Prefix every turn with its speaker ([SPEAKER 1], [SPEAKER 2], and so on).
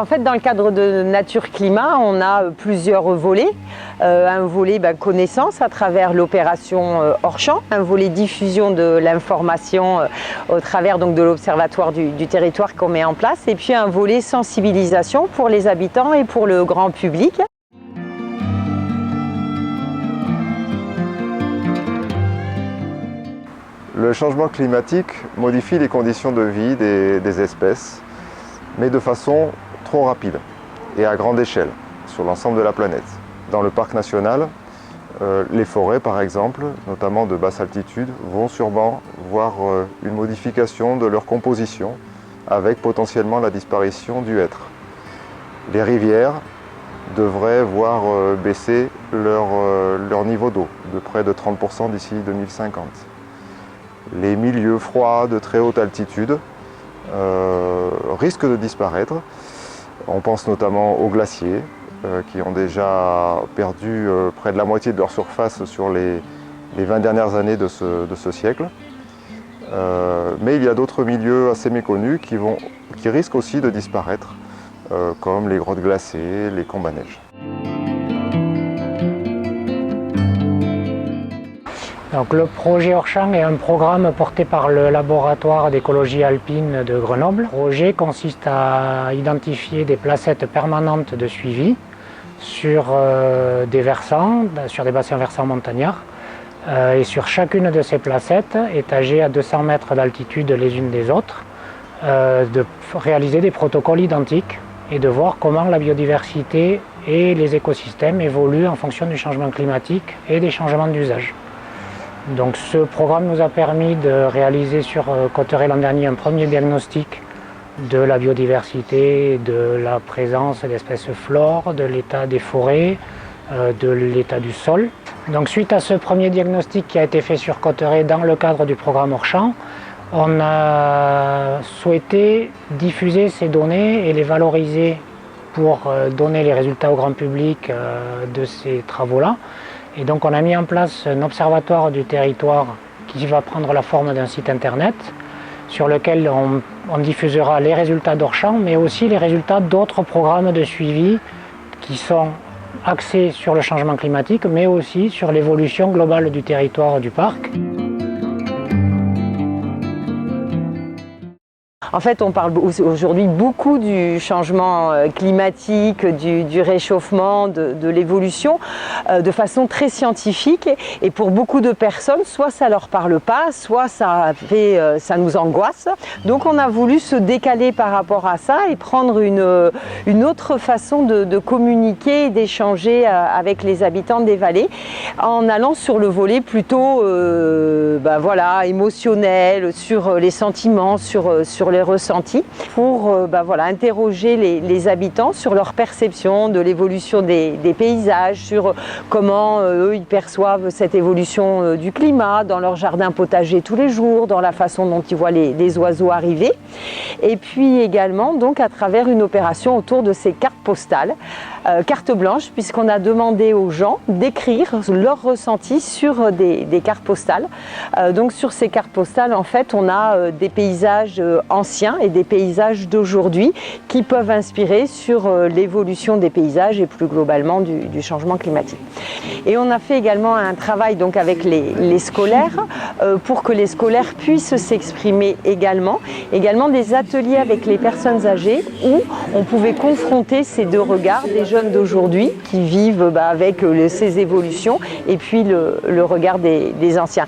[SPEAKER 1] En fait, dans le cadre de Nature Climat, on a plusieurs volets. Un volet connaissance à travers l'opération hors champ, un volet diffusion de l'information au travers donc, de l'observatoire du territoire qu'on met en place, et puis un volet sensibilisation pour les habitants et pour le grand public.
[SPEAKER 2] Le changement climatique modifie les conditions de vie des espèces, mais de façon trop rapide et à grande échelle sur l'ensemble de la planète. Dans le parc national, les forêts par exemple, notamment de basse altitude, vont sûrement voir une modification de leur composition avec potentiellement la disparition du hêtre. Les rivières devraient voir baisser leur niveau d'eau de près de 30% d'ici 2050. Les milieux froids de très haute altitude risquent de disparaître. On pense notamment aux glaciers qui ont déjà perdu près de la moitié de leur surface sur les 20 dernières années de ce siècle. Mais il y a d'autres milieux assez méconnus qui risquent aussi de disparaître, comme les grottes glacées, les combes à neige.
[SPEAKER 3] Donc, le projet hors champ est un programme porté par le laboratoire d'écologie alpine de Grenoble. Le projet consiste à identifier des placettes permanentes de suivi sur des versants, sur des bassins versants montagnards. Et sur chacune de ces placettes, étagées à 200 mètres d'altitude les unes des autres, de réaliser des protocoles identiques et de voir comment la biodiversité et les écosystèmes évoluent en fonction du changement climatique et des changements d'usage. Donc ce programme nous a permis de réaliser sur Cauterets l'an dernier un premier diagnostic de la biodiversité, de la présence d'espèces flore, de l'état des forêts, de l'état du sol. Donc suite à ce premier diagnostic qui a été fait sur Cauterets dans le cadre du programme hors champ, on a souhaité diffuser ces données et les valoriser pour donner les résultats au grand public de ces travaux-là. Et donc on a mis en place un observatoire du territoire qui va prendre la forme d'un site internet sur lequel on diffusera les résultats d'hors champ, mais aussi les résultats d'autres programmes de suivi qui sont axés sur le changement climatique, mais aussi sur l'évolution globale du territoire du parc.
[SPEAKER 1] En fait, on parle aujourd'hui beaucoup du changement climatique, du réchauffement, de l'évolution, de façon très scientifique. Et pour beaucoup de personnes, soit ça leur parle pas, soit ça nous angoisse. Donc on a voulu se décaler par rapport à ça et prendre une autre façon de communiquer et d'échanger avec les habitants des vallées, en allant sur le volet plutôt émotionnel, sur les sentiments, sur les ressentis, pour interroger les habitants sur leur perception de l'évolution des paysages, sur comment eux ils perçoivent cette évolution du climat dans leur jardin potager tous les jours, dans la façon dont ils voient les oiseaux arriver, et puis également donc à travers une opération autour de ces cartes postales, carte blanche, puisqu'on a demandé aux gens d'écrire leurs ressentis sur des cartes postales. Donc sur ces cartes postales, en fait, on a des paysages anciens et des paysages d'aujourd'hui qui peuvent inspirer sur l'évolution des paysages et plus globalement du changement climatique. Et on a fait également un travail donc avec les scolaires pour que les scolaires puissent s'exprimer également des ateliers avec les personnes âgées où on pouvait confronter ces deux regards des jeunes d'aujourd'hui qui vivent avec ces évolutions et puis le regard des anciens.